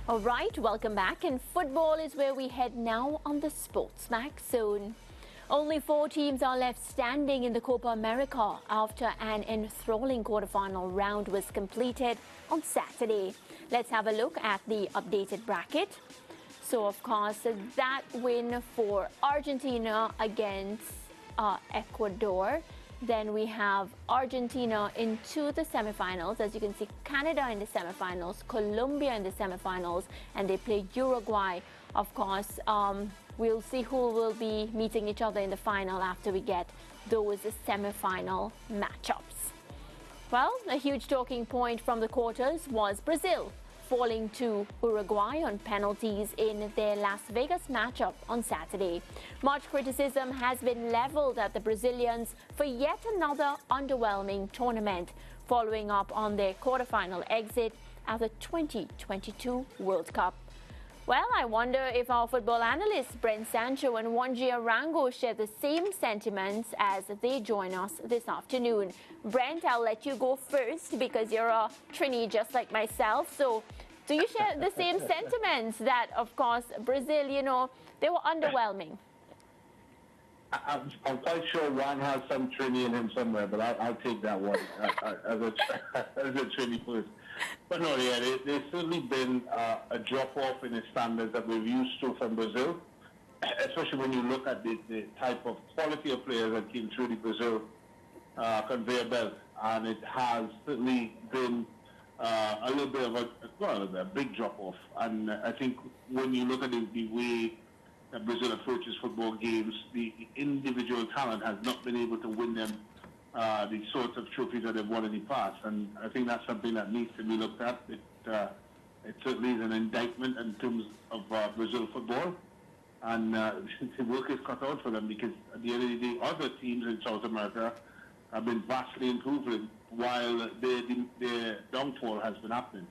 All right, welcome back. And football is where we head now on the SportsMax Zone. Only 4 teams are left standing in the Copa America after an enthralling quarterfinal round was completed on Saturday. Let's have a look at the updated bracket. So, of course, that win for Argentina against Ecuador. Then we have Argentina into the semifinals. As you can see, Canada in the semifinals, Colombia in the semifinals, and they play Uruguay. Of course, we'll see who will be meeting each other in the final after we get those semifinal matchups. Well, a huge talking point from the quarters was Brazil falling to Uruguay on penalties in their Las Vegas matchup on Saturday. Much criticism has been leveled at the Brazilians for yet another underwhelming tournament, following up on their quarterfinal exit at the 2022 World Cup. Well, I wonder if our football analysts Brent Sancho and Wanji Arango share the same sentiments as they join us this afternoon. Brent, I'll let you go first because you're a Trini just like myself. So do you share the same sentiments that, of course, Brazil, they were underwhelming? I'm quite sure Juan has some Trini in him somewhere, but I'll take that one as a Trini first. But no, yeah, there's certainly been a drop-off in the standards that we're used to from Brazil, especially when you look at the type of quality of players that came through the Brazil conveyor belt. And it has certainly been a little bit of a big drop-off. And I think when you look at the way that Brazil approaches football games, the individual talent has not been able to win them the sorts of trophies that they've won in the past. And I think that's something that needs to be looked at. It certainly is an indictment in terms of Brazil football. And the work is cut out for them because at the end of the day, other teams in South America have been vastly improving while their downfall has been happening.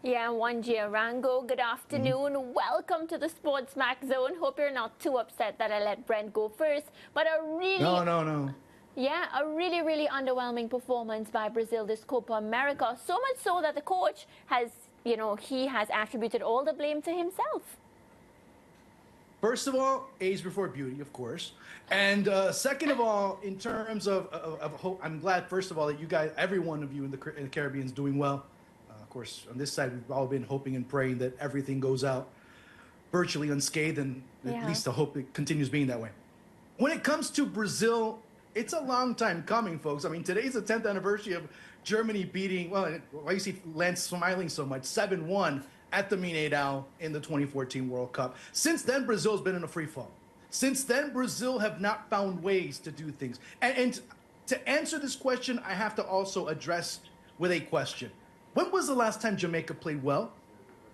Yeah, Wanji Arango, good afternoon. Welcome to the SportsMax Zone. Hope you're not too upset that I let Brent go first. But No. Yeah, a really underwhelming performance by Brazil this Copa America. So much so that the coach has, he has attributed all the blame to himself. First of all, age before beauty, of course. And second of all, in terms of hope, I'm glad, first of all, that you guys, every one of you in the Caribbean is doing well. Of course, on this side, we've all been hoping and praying that everything goes out virtually unscathed, and at least I hope it continues being that way. When it comes to Brazil, it's a long time coming, folks. I mean, today's the 10th anniversary of Germany beating, why you see Lance smiling so much, 7-1 at the Mineirão in the 2014 World Cup. Since then, Brazil's been in a free fall. Since then, Brazil have not found ways to do things. And to answer this question, I have to also address with a question. When was the last time Jamaica played well?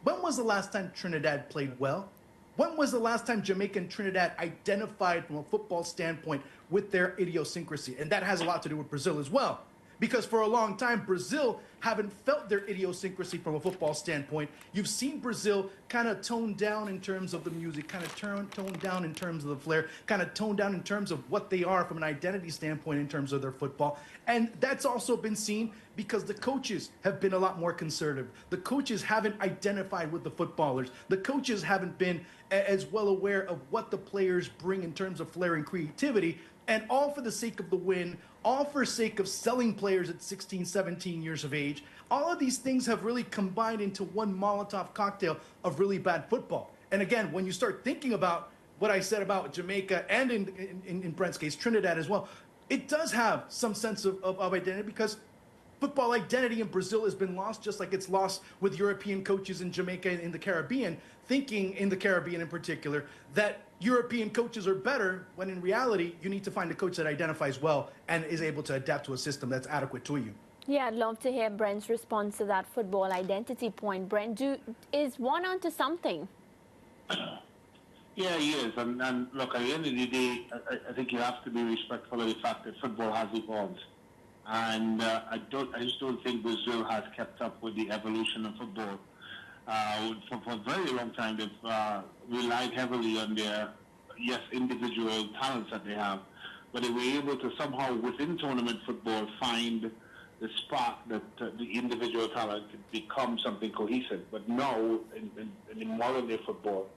When was the last time Trinidad played well? When was the last time Jamaica and Trinidad identified from a football standpoint with their idiosyncrasy? And that has a lot to do with Brazil as well. Because for a long time, Brazil haven't felt their idiosyncrasy from a football standpoint. You've seen Brazil kind of tone down in terms of the music, kind of tone down in terms of the flair, kind of tone down in terms of what they are from an identity standpoint in terms of their football. And that's also been seen because the coaches have been a lot more conservative. The coaches haven't identified with the footballers. The coaches haven't been as well aware of what the players bring in terms of flair and creativity, and all for the sake of the win, all for the sake of selling players at 16, 17 years of age. All of these things have really combined into one Molotov cocktail of really bad football. And again, when you start thinking about what I said about Jamaica and in Brent's case, Trinidad as well, it does have some sense of identity, because football identity in Brazil has been lost, just like it's lost with European coaches in Jamaica and in the Caribbean, thinking in the Caribbean in particular that European coaches are better, when in reality, you need to find a coach that identifies well and is able to adapt to a system that's adequate to you. Yeah, I'd love to hear Brent's response to that football identity point. Brent, is one onto something? Yeah, he is. And look, at the end of the day, I think you have to be respectful of the fact that football has evolved. And I just don't think Brazil has kept up with the evolution of football. For a very long time, they've relied heavily on their, individual talents that they have. But they were able to somehow, within tournament football, find the spark that the individual talent could become something cohesive. But now, in modern day football,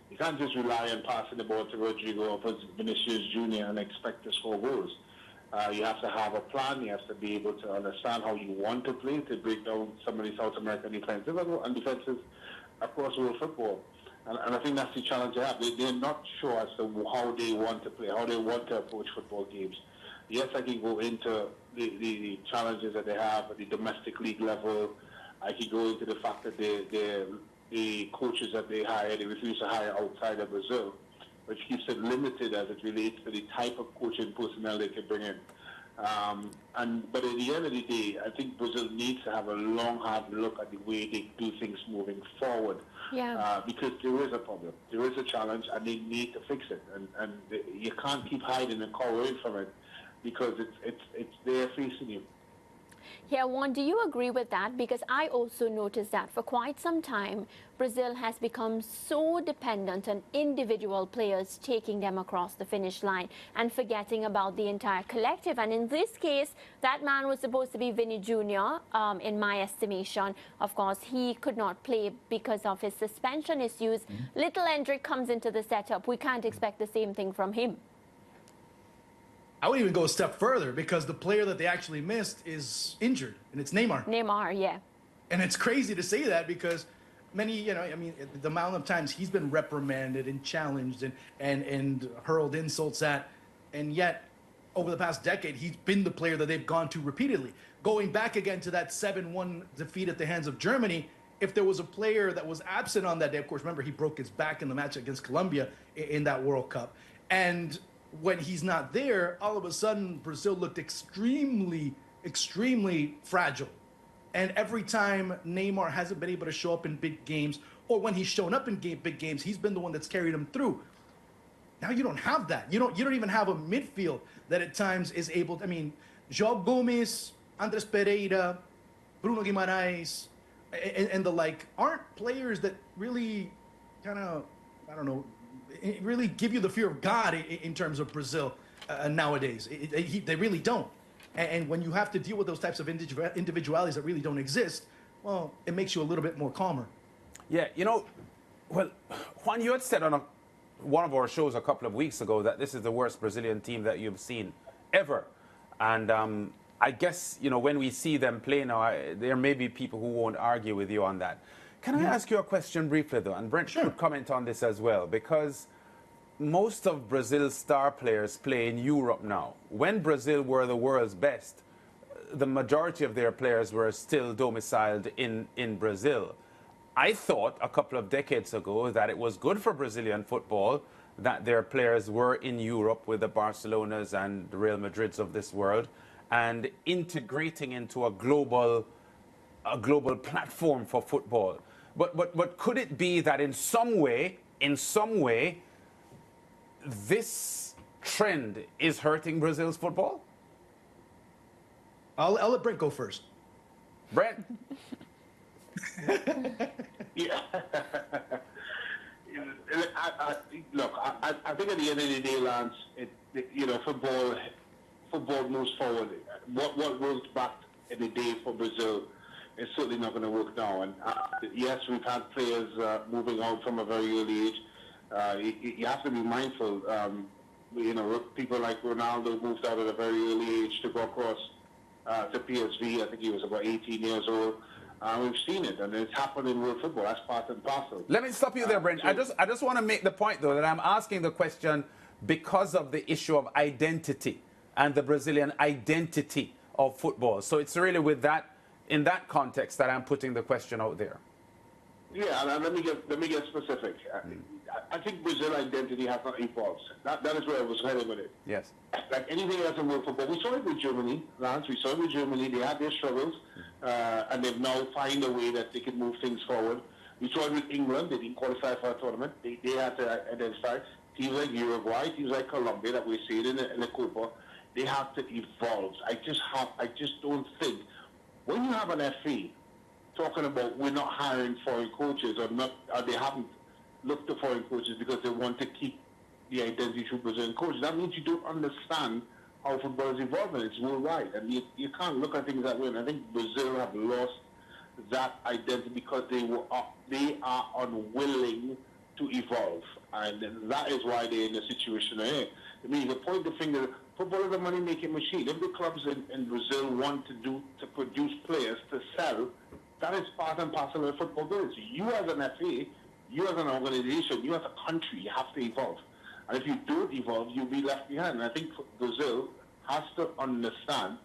you can't just rely on passing the ball to Rodrigo or Vinicius Jr. and expect to score goals. You have to have a plan. You have to be able to understand how you want to play to break down some of the South American defensive and defenses across world football. And I think that's the challenge they have. They're not sure as to how they want to play, how they want to approach football games. Yes, I can go into the challenges that they have at the domestic league level. I can go into the fact that the coaches that they hire, they refuse to hire outside of Brazil, which keeps it limited as it relates to the type of coaching personnel they can bring in. But at the end of the day, I think Brazil needs to have a long, hard look at the way they do things moving forward. Yeah. Because there is a problem, there is a challenge, and they need to fix it. And you can't keep hiding and cowering from it because it's there facing you. Yeah, Juan, do you agree with that? Because I also noticed that for quite some time, Brazil has become so dependent on individual players taking them across the finish line and forgetting about the entire collective. And in this case, that man was supposed to be Vinny Jr., in my estimation. Of course, he could not play because of his suspension issues. Little Hendrick comes into the setup. We can't expect the same thing from him. I would even go a step further because the player that they actually missed is injured, and it's Neymar. Neymar, yeah. And it's crazy to say that because many, the amount of times he's been reprimanded and challenged and hurled insults at, and yet over the past decade, he's been the player that they've gone to repeatedly. Going back again to that 7-1 defeat at the hands of Germany, if there was a player that was absent on that day, of course, remember, he broke his back in the match against Colombia in that World Cup. And when he's not there, all of a sudden, Brazil looked extremely, extremely fragile. And every time Neymar hasn't been able to show up in big games, or when he's shown up in big games, he's been the one that's carried them through. Now you don't have that. You don't even have a midfield that at times is able to, João Gomes, Andres Pereira, Bruno Guimarães, and the like aren't players that really kind of, really give you the fear of God in terms of Brazil nowadays. They really don't. And when you have to deal with those types of individualities that really don't exist, well, it makes you a little bit more calmer. Yeah, well, Juan, you had said on one of our shows a couple of weeks ago that this is the worst Brazilian team that you've seen ever. And I guess, when we see them play now, there may be people who won't argue with you on that. Can I ask you a question briefly, though? And Brent should comment on this as well, because most of Brazil's star players play in Europe now. When Brazil were the world's best, the majority of their players were still domiciled in Brazil. I thought a couple of decades ago that it was good for Brazilian football that their players were in Europe with the Barcelonas and the Real Madrids of this world and integrating into a global platform for football. But could it be that in some way, this trend is hurting Brazil's football? I'll let Brent go first. Brent? Yeah. Look, I think at the end of the day, Lance, football moves forward. What worked back in the day for Brazil is certainly not going to work now. And yes, we've had players moving out from a very early age. You have to be mindful. People like Ronaldo moved out at a very early age to go across to PSV. I think he was about 18 years old. We've seen it, and it's happened in world football. That's part and parcel. Let me stop you there, Brent. I just want to make the point, though, that I'm asking the question because of the issue of identity and the Brazilian identity of football. So it's really in that context that I'm putting the question out there. Yeah, and let me get specific. I think Brazil identity has not evolved. That is where I was headed with it. Yes. Like anything else in world football, we saw it with Germany, Lance. We saw it with Germany. They had their struggles, and they've now found a way that they can move things forward. We saw it with England. They didn't qualify for a tournament. They had to identify teams like Uruguay, teams like Colombia that we see in the COPA. They have to evolve. I just don't think when you have an FA talking about we're not hiring foreign coaches or they haven't looked to foreign coaches because they want to keep the identity through Brazilian coaches. That means you don't understand how football is evolving. It's worldwide, and you can't look at things that way. And I think Brazil have lost that identity because they are unwilling to evolve, and that is why they're in the situation they're in. I mean, you point the finger. Football is a money-making machine. If the clubs in Brazil want to produce players to sell, that is part and parcel of football business. You as an FA, you as an organization, you as a country, you have to evolve. And if you don't evolve, you'll be left behind. And I think Brazil has to understand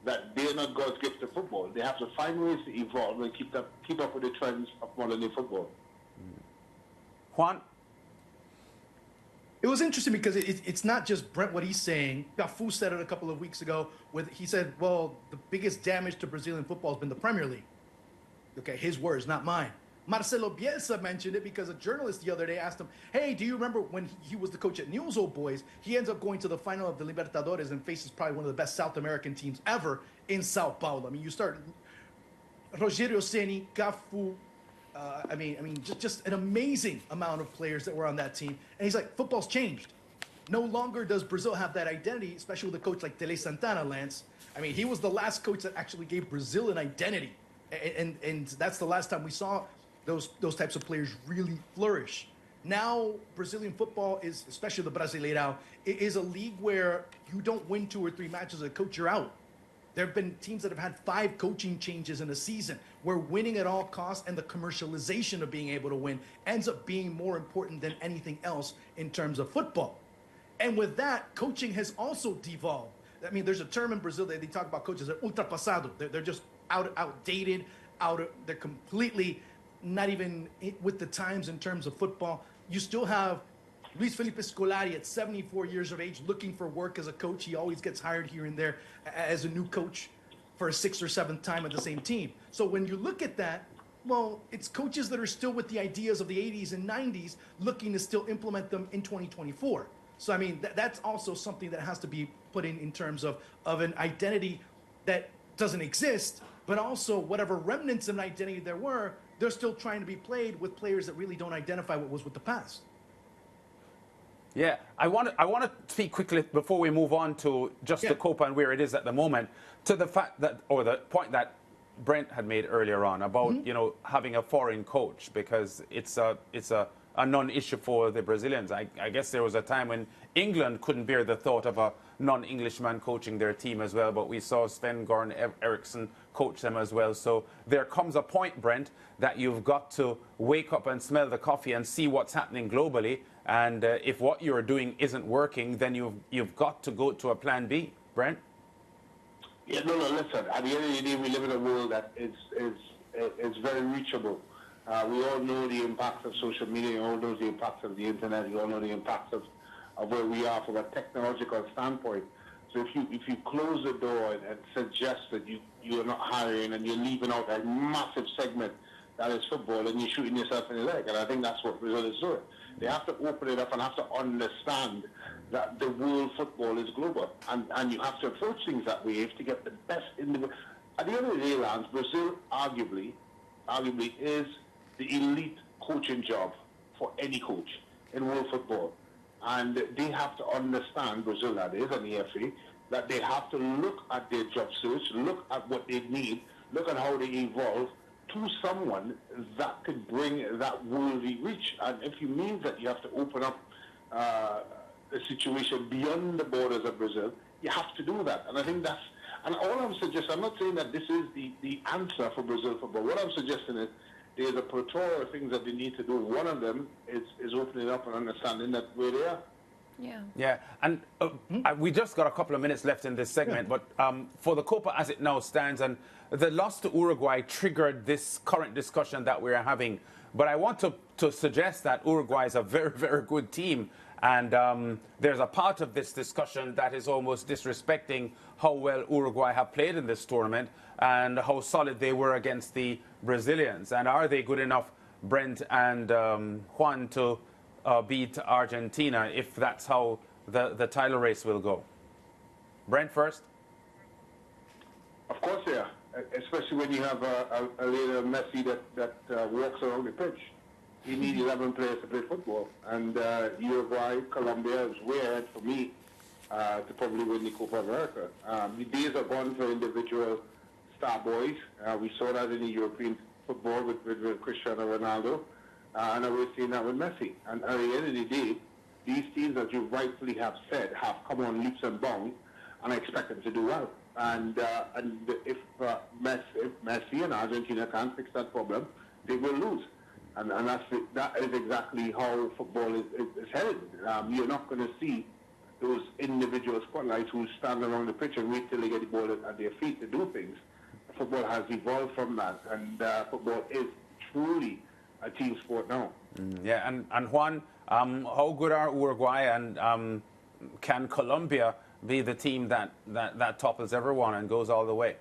that they're not God's gift to football. They have to find ways to evolve and keep up with the trends of modern-day football. Juan? It was interesting because it's not just Brent what he's saying. Cafu said it a couple of weeks ago. He said, well, the biggest damage to Brazilian football has been the Premier League. Okay, his words, not mine. Marcelo Bielsa mentioned it because a journalist the other day asked him, hey, do you remember when he was the coach at Newell's Old Boys? He ends up going to the final of the Libertadores and faces probably one of the best South American teams ever in Sao Paulo. I mean, you start Rogério Ceni, Cafu, just an amazing amount of players that were on that team. And he's like, football's changed. No longer does Brazil have that identity, especially with a coach like Tele Santana, Lance. I mean, he was the last coach that actually gave Brazil an identity. And that's the last time we saw those types of players really flourish. Now, Brazilian football is, especially the Brasileirão, is a league where you don't win 2 or 3 matches as a coach, you're out. There have been teams that have had 5 coaching changes in a season where winning at all costs and the commercialization of being able to win ends up being more important than anything else in terms of football. And with that, coaching has also devolved. I mean, there's a term in Brazil that they talk about coaches, they're ultrapassado. They're just outdated, they're completely not even with the times in terms of football. You still have Luis Felipe Scolari at 74 years of age looking for work as a coach. He always gets hired here and there as a new coach for a 6th or 7th time at the same team. So when you look at that, well, it's coaches that are still with the ideas of the 80s and 90s looking to still implement them in 2024. So, I mean, that's also something that has to be put in terms of an identity that doesn't exist, but also whatever remnants of an identity there were, they're still trying to be played with players that really don't identify what was with the past. Yeah, I want to speak quickly before we move on to just the Copa and where it is at the moment, to the fact that, or the point that Brent had made earlier on about having a foreign coach, because it's a non-issue for the Brazilians. I guess there was a time when England couldn't bear the thought of a non-Englishman coaching their team as well, but we saw Sven-Goran Eriksson coach them as well. So there comes a point, Brent, that you've got to wake up and smell the coffee and see what's happening globally. And if what you're doing isn't working, then you've got to go to a plan B, Brent. Yeah, no, listen. At the end of the day, we live in a world that is very reachable. We all know the impacts of social media. We all know the impacts of the internet. We all know the impacts of where we are from a technological standpoint. So if you close the door and suggest that you are not hiring and you're leaving out a massive segment that is football, and you're shooting yourself in the leg. And I think that's what Brazil is doing. They have to open it up and have to understand that the world football is global. And you have to approach things that way to get the best individual. At the end of the day, Lance, Brazil arguably is the elite coaching job for any coach in world football. And they have to understand, Brazil that is, and the FA, that they have to look at their job search, look at what they need, look at how they evolve to someone that could bring that worldly reach. And if it means that you have to open up the situation beyond the borders of Brazil, you have to do that. And I think that's, and all I'm suggesting, I'm not saying that this is the answer for Brazil football. What I'm suggesting is there's a plethora of things that they need to do. One of them is opening up and understanding that where they are. Yeah, and we just got a couple of minutes left in this segment, but for the Copa as it now stands, and the loss to Uruguay triggered this current discussion that we're having. But I want to suggest that Uruguay is a very, very good team, and there's a part of this discussion that is almost disrespecting how well Uruguay have played in this tournament and how solid they were against the Brazilians. And are they good enough, Brent and Juan, to beat Argentina if that's how the title race will go? Brent first. Of course they are, especially when you have a little Messi that walks around the pitch. You need 11 players to play football. And Uruguay, Colombia is way ahead for me to probably win the Copa America. The days are gone for individual star boys. We saw that in the European football with Cristiano Ronaldo, and we're seeing that with Messi. And at the end of the day, these teams, as you rightfully have said, have come on leaps and bounds, and I expect them to do well. And if Messi and Argentina can't fix that problem, they will lose. And that is exactly how football is headed. You're not going to see those individual spotlights who stand around the pitch and wait till they get the ball at their feet to do things. Football has evolved from that, and football is truly a team sport now. Yeah, and Juan, how good are Uruguay, and can Colombia be the team that topples everyone and goes all the way?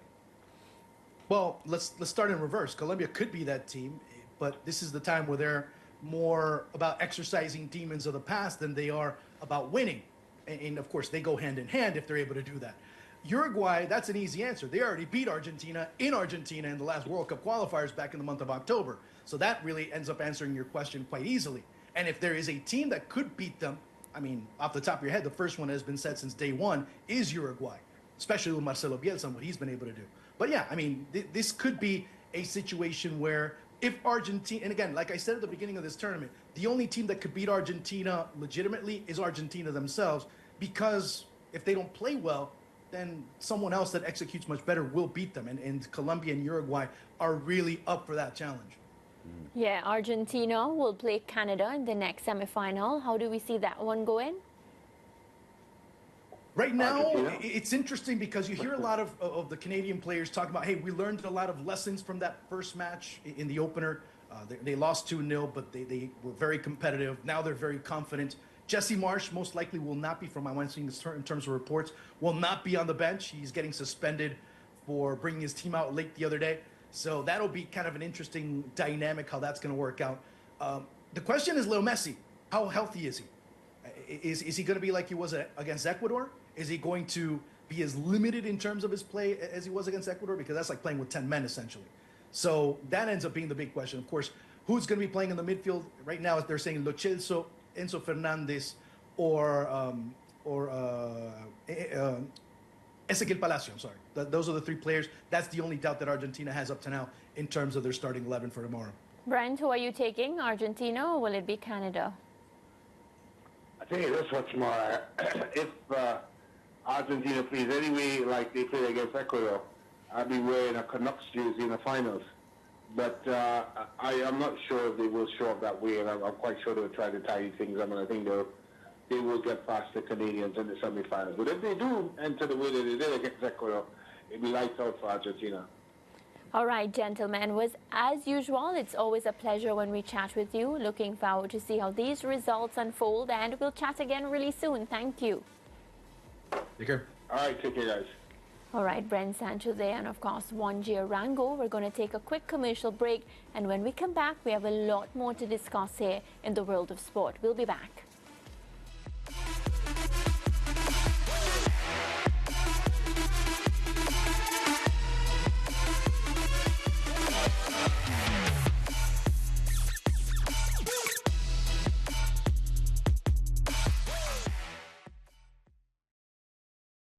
Well, let's start in reverse. Colombia could be that team, but this is the time where they're more about exercising demons of the past than they are about winning. And of course, they go hand in hand if they're able to do that. Uruguay, that's an easy answer. They already beat Argentina in the last World Cup qualifiers back in the month of October. So that really ends up answering your question quite easily. And if there is a team that could beat them, I mean, off the top of your head, the first one has been said since day one is Uruguay, especially with Marcelo Bielsa and what he's been able to do. But yeah, I mean, this could be a situation where if Argentina, and again, like I said at the beginning of this tournament, the only team that could beat Argentina legitimately is Argentina themselves, because if they don't play well, then someone else that executes much better will beat them. And Colombia and Uruguay are really up for that challenge. Yeah, Argentina will play Canada in the next semifinal. How do we see that one going? Right now, it's interesting because you hear a lot of the Canadian players talk about, hey, we learned a lot of lessons from that first match in the opener. They lost 2-0, but they were very competitive. Now they're very confident. Jesse Marsch most likely will not be, from my seeing in terms of reports, will not be on the bench. He's getting suspended for bringing his team out late the other day. So that'll be kind of an interesting dynamic how that's going to work out. The question is Leo Messi. How healthy is he? Is he going to be like he was against Ecuador? Is he going to be as limited in terms of his play as he was against Ecuador? Because that's like playing with 10 men, essentially. So that ends up being the big question. Of course, who's going to be playing in the midfield? Right now, they're saying Lo Celso, Enzo Fernandez, or Ezequiel Palacio. I'm sorry. Those are the three players. That's the only doubt that Argentina has up to now in terms of their starting 11 for tomorrow. Brent, who are you taking, Argentina, or will it be Canada? I think it is much more. If Argentina plays anyway like they played against Ecuador, I'd be wearing a Canucks jersey in the finals. But I am not sure if they will show up that way, and I'm quite sure they'll try to tidy things up, and I think they will get past the Canadians in the semifinals. But if they do enter the way that they did against Ecuador, it'll be lights out for Argentina. All right, gentlemen. As usual, it's always a pleasure when we chat with you. Looking forward to see how these results unfold, and we'll chat again really soon. Thank you. Take care. All right, take care, guys. All right, Brent Sancho there, and of course, Juan Rango. We're going to take a quick commercial break, and when we come back, we have a lot more to discuss here in the world of sport. We'll be back.